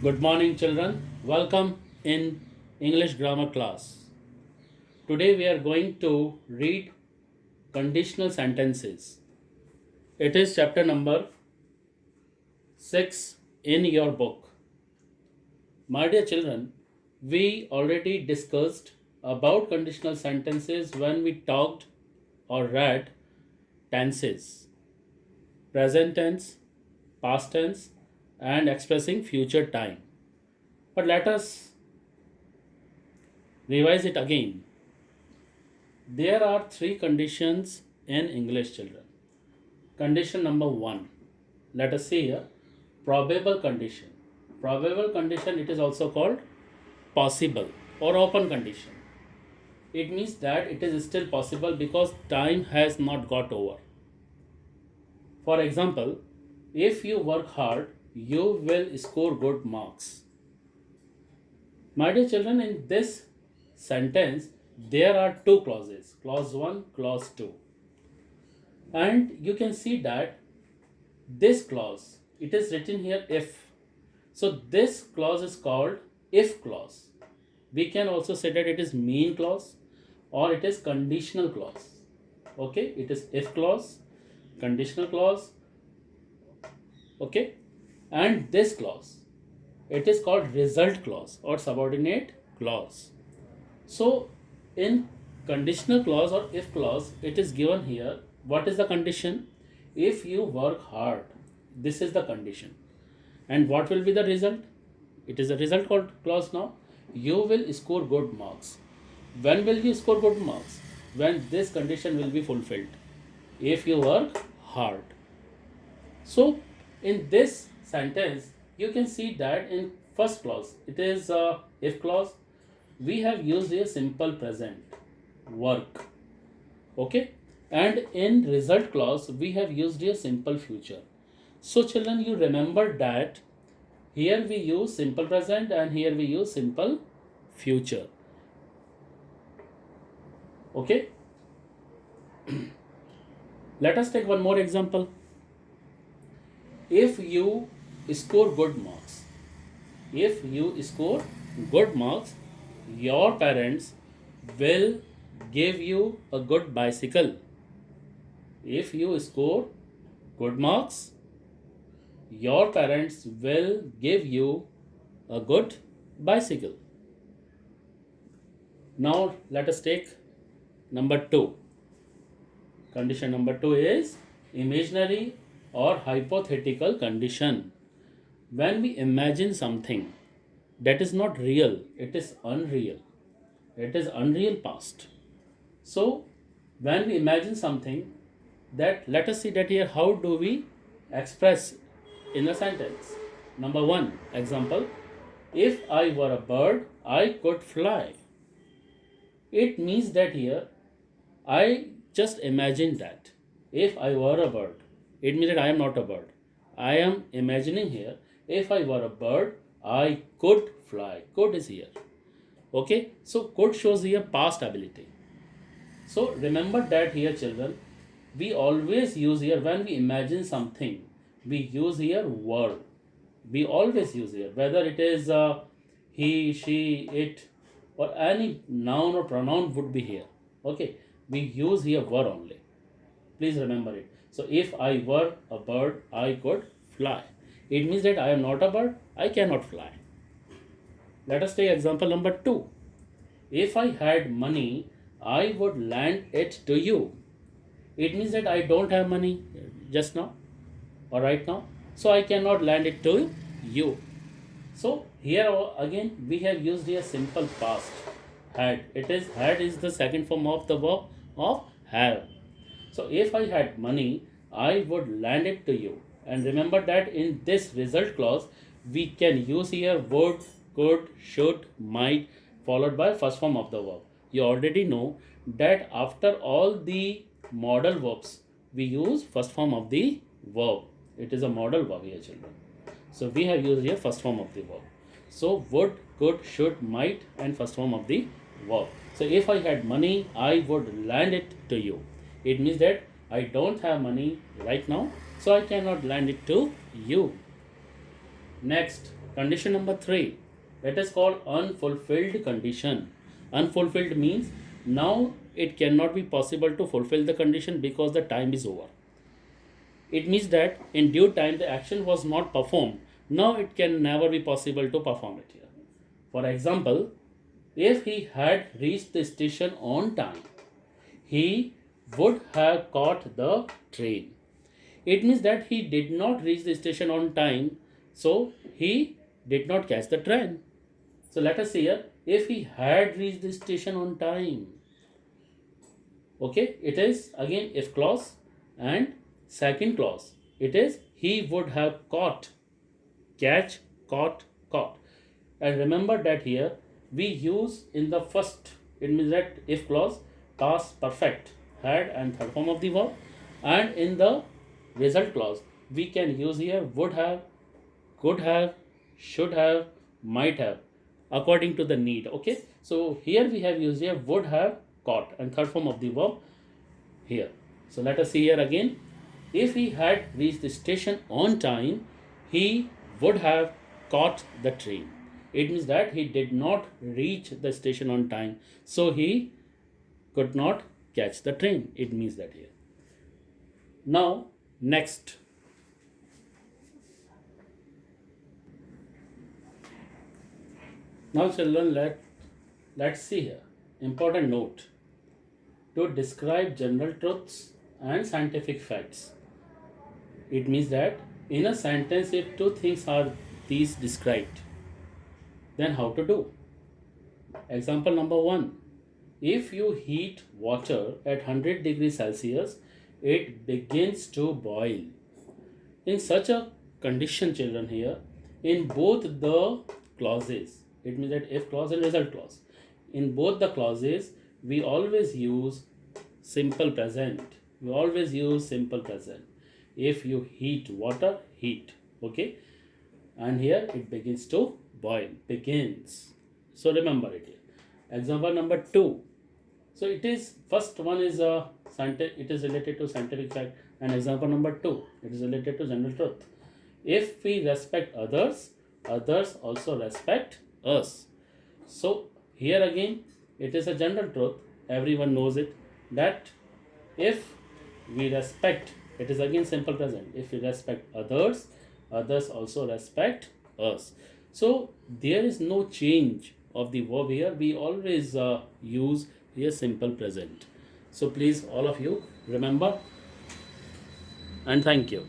Good morning, children. Welcome in English grammar class. Today we are going to read conditional sentences. It is chapter number 6 in your book. My dear children, we already discussed about conditional sentences when we talked or read tenses, present tense, past tense, and expressing future time. But let us revise it again. There are three conditions in English, children. Condition number one. Let us see here. Probable condition. Probable condition, it is also called possible or open condition. It means that it is still possible because time has not got over. For example, if you work hard, you will score good marks. My dear children, in this sentence, there are two clauses, clause 1, clause 2. And you can see that this clause, it is written here if. So this clause is called if clause. We can also say that it is mean clause or it is conditional clause. Okay, it is if clause, conditional clause. Okay, and this clause, it is called result clause or subordinate clause. So in conditional clause or if clause, it is given here what is the condition? If you work hard, this is the condition. And what will be the result? It is a result called clause now. You will score good marks. When will you score good marks? When this condition will be fulfilled. If you work hard. So in this sentence, you can see that in first clause, it is if clause. We have used a simple present, work. Okay, and in result clause we have used a simple future. So children, you remember that here we use simple present and here we use simple future. Okay, let us take one more example. If you score good marks, if you score good marks, your parents will give you a good bicycle. If you score good marks, your parents will give you a good bicycle. Now let us take number 2. Condition number 2 is imaginary or hypothetical condition. When we imagine something that is not real, it is unreal. It is unreal past. So when we imagine something, that let us see that here how do we express in a sentence. Number 1 example, if I were a bird, I could fly. It means that here I just imagine that if I were a bird, it means that I am not a bird. I am imagining here if I were a bird, I could fly. Could is here. Okay, so could shows here past ability. So remember that here, children, we always use here when we imagine something, we use here word. We always use here whether it is he, she, it, or any noun or pronoun would be here. Okay, we use here word only. Please remember it. So if I were a bird, I could fly. It means that I am not a bird, I cannot fly. Let us take example number 2. If I had money, I would lend it to you. It means that I don't have money just now or right now, so I cannot lend it to you. So here again we have used a simple past, had. It is had is the second form of the verb of have. So if I had money, I would lend it to you. And remember that in this result clause, we can use here would, could, should, might, followed by first form of the verb. You already know that after all the modal verbs, we use first form of the verb. It is a modal verb here, children. So we have used here first form of the verb. So would, could, should, might, and first form of the verb. So if I had money, I would lend it to you. It means that I don't have money right now, so I cannot lend it to you. Next, Condition number 3, it is called unfulfilled condition. Unfulfilled means now it cannot be possible to fulfill the condition because the time is over. It means that in due time the action was not performed. Now it can never be possible to perform it here. For example, if he had reached the station on time, he would have caught the train. It means that he did not reach the station on time, so he did not catch the train. So let us see here, if he had reached the station on time. Okay, it is again if clause, and second clause, it is he would have caught, catch, caught, caught. And remember that here we use in the first, it means that if clause, past perfect, had and third form of the verb, and in the result clause we can use here would have, could have, should have, might have, according to the need. Okay, so here we have used here would have caught and third form of the verb here. So let us see here again, if he had reached the station on time, he would have caught the train. It means that he did not reach the station on time, so he could not catch the train. It means that here. Now next, now children, let's see here, important note, to describe general truths and scientific facts. It means that in a sentence if two things are these described, then how to do. Example number 1, if you heat water at 100 degrees Celsius, it begins to boil. In such a condition, children, here in both the clauses, it means that if clause and result clause, in both the clauses we always use simple present. We always use simple present. If you heat water, heat. Okay, and here it begins to boil, begins. So remember it here. Example number 2, so it is first one is a it is related to scientific fact, and example number 2, it is related to general truth. If we respect others, others also respect us. So here again it is a general truth, everyone knows it, that if we respect, it is again simple present, if we respect others, others also respect us. So there is no change of the verb here, we always use here simple present. So please all of you remember, and thank you.